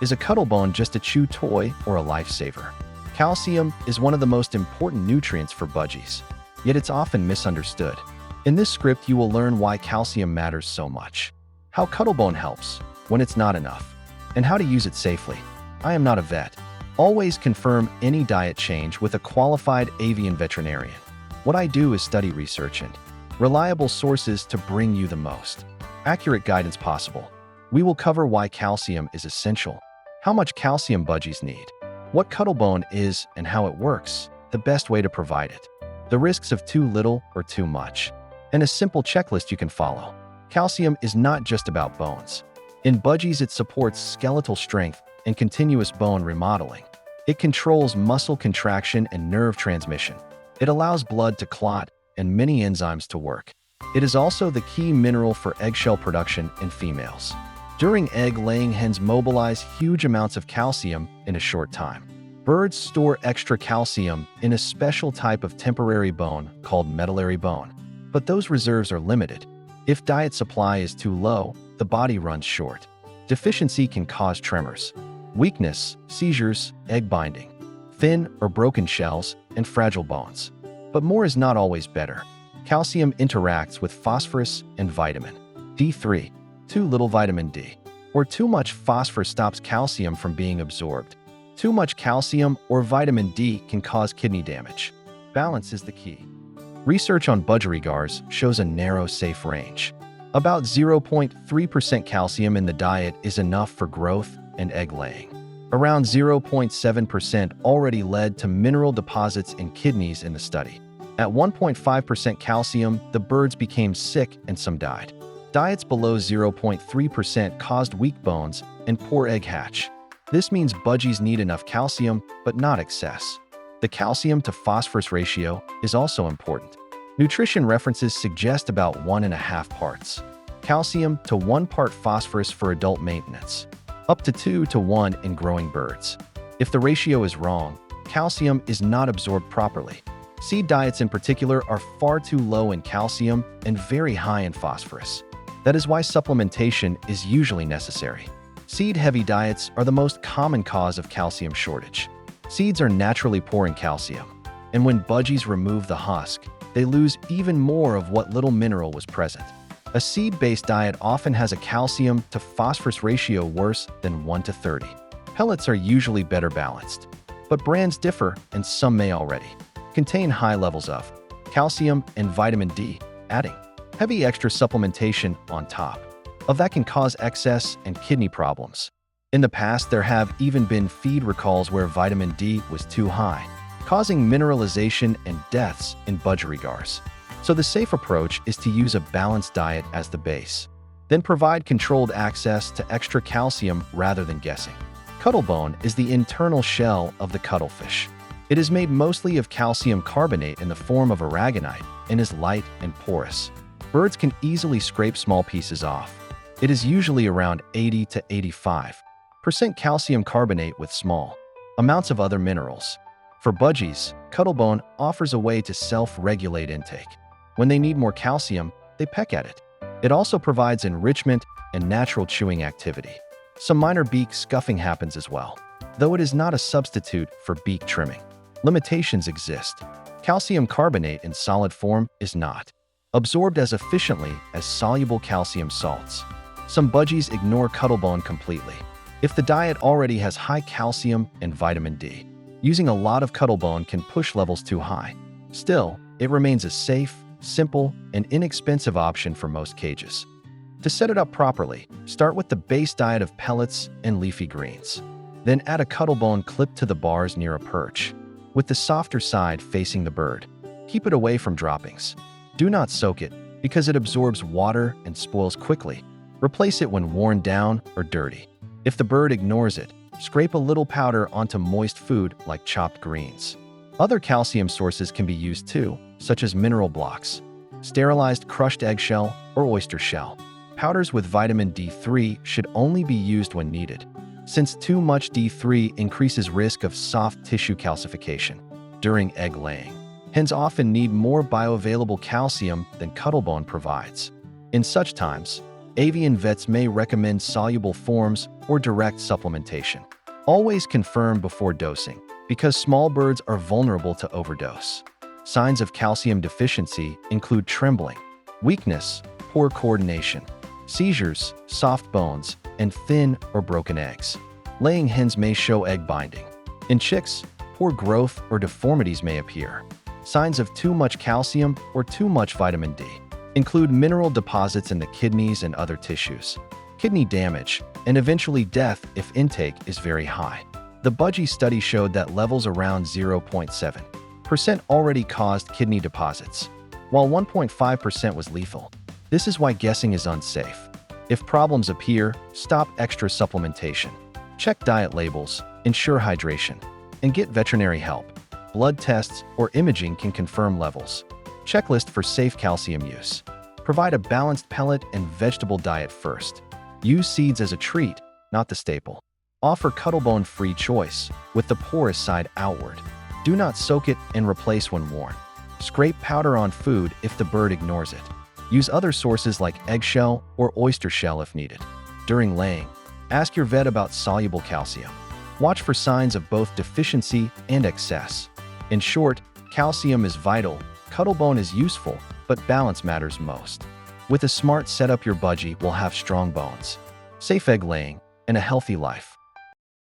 Is a cuttlebone just a chew toy or a lifesaver? Calcium is one of the most important nutrients for budgies, yet it's often misunderstood. In this script, you will learn why calcium matters so much, how cuttlebone helps when it's not enough, and how to use it safely. I am not a vet. Always confirm any diet change with a qualified avian veterinarian. What I do is study research and reliable sources to bring you the most accurate guidance possible. We will cover why calcium is essential, how much calcium budgies need, what cuttlebone is and how it works, the best way to provide it, the risks of too little or too much, and a simple checklist you can follow. Calcium is not just about bones. In budgies, it supports skeletal strength and continuous bone remodeling. It controls muscle contraction and nerve transmission. It allows blood to clot and many enzymes to work. It is also the key mineral for eggshell production in females. During egg-laying, hens mobilize huge amounts of calcium in a short time. Birds store extra calcium in a special type of temporary bone called medullary bone, but those reserves are limited. If diet supply is too low, the body runs short. Deficiency can cause tremors, weakness, seizures, egg binding, thin or broken shells, and fragile bones. But more is not always better. Calcium interacts with phosphorus and vitamin D3. Too little vitamin D or too much phosphorus stops calcium from being absorbed. Too much calcium or vitamin D can cause kidney damage. Balance is the key. Research on budgerigars shows a narrow, safe range. About 0.3% calcium in the diet is enough for growth and egg laying. Around 0.7% already led to mineral deposits in kidneys in the study. At 1.5% calcium, the birds became sick and some died. Diets below 0.3% caused weak bones and poor egg hatch. This means budgies need enough calcium, but not excess. The calcium to phosphorus ratio is also important. Nutrition references suggest about 1.5 parts calcium to 1 part phosphorus for adult maintenance, up to 2 to 1 in growing birds. If the ratio is wrong, calcium is not absorbed properly. Seed diets in particular are far too low in calcium and very high in phosphorus. That is why supplementation is usually necessary. Seed-heavy diets are the most common cause of calcium shortage. Seeds are naturally poor in calcium, and when budgies remove the husk, they lose even more of what little mineral was present. A seed-based diet often has a calcium to phosphorus ratio worse than 1:30. Pellets are usually better balanced, but brands differ and some may already contain high levels of calcium and vitamin D. Adding heavy extra supplementation on top of that can cause excess and kidney problems. In the past, there have even been feed recalls where vitamin D was too high, causing mineralization and deaths in budgerigars. So the safe approach is to use a balanced diet as the base, then provide controlled access to extra calcium rather than guessing. Cuttlebone is the internal shell of the cuttlefish. It is made mostly of calcium carbonate in the form of aragonite and is light and porous. Birds can easily scrape small pieces off. It is usually around 80 to 85% calcium carbonate with small amounts of other minerals. For budgies, cuttlebone offers a way to self-regulate intake. When they need more calcium, they peck at it. It also provides enrichment and natural chewing activity. Some minor beak scuffing happens as well, though it is not a substitute for beak trimming. Limitations exist. Calcium carbonate in solid form is not absorbed as efficiently as soluble calcium salts. Some budgies ignore cuttlebone completely. If the diet already has high calcium and vitamin D, using a lot of cuttlebone can push levels too high. Still, it remains a safe, simple, and inexpensive option for most cages. To set it up properly, start with the base diet of pellets and leafy greens. Then add a cuttlebone clipped to the bars near a perch, with the softer side facing the bird. Keep it away from droppings. Do not soak it, because it absorbs water and spoils quickly. Replace it when worn down or dirty. If the bird ignores it, scrape a little powder onto moist food like chopped greens. Other calcium sources can be used too, such as mineral blocks, sterilized crushed eggshell, or oyster shell. Powders with vitamin D3 should only be used when needed, since too much D3 increases risk of soft tissue calcification during egg laying. Hens often need more bioavailable calcium than cuttlebone provides. In such times, Avian vets may recommend soluble forms or direct supplementation. Always confirm before dosing, because small birds are vulnerable to overdose. Signs of calcium deficiency include trembling, weakness, poor coordination, seizures, soft bones, and thin or broken eggs. Laying hens may show egg binding. In chicks, poor growth or deformities may appear. Signs of too much calcium or too much vitamin D include mineral deposits in the kidneys and other tissues, kidney damage, and eventually death if intake is very high. The Budgie study showed that levels around 0.7% already caused kidney deposits, while 1.5% was lethal. This is why guessing is unsafe. If problems appear, stop extra supplementation. Check diet labels, ensure hydration, and get veterinary help. Blood tests or imaging can confirm levels. Checklist for safe calcium use. Provide a balanced pellet and vegetable diet first. Use seeds as a treat, not the staple. Offer CUTTLEBONE-free choice, with the porous side outward. Do not soak it and replace when worn. Scrape powder on food if the bird ignores it. Use other sources like eggshell or oyster shell if needed. During laying, ask your vet about soluble calcium. Watch for signs of both deficiency and excess. In short, calcium is vital, CUTTLEBONE is useful, but balance matters most. With a smart setup, your budgie will have strong bones, safe egg laying, and a healthy life.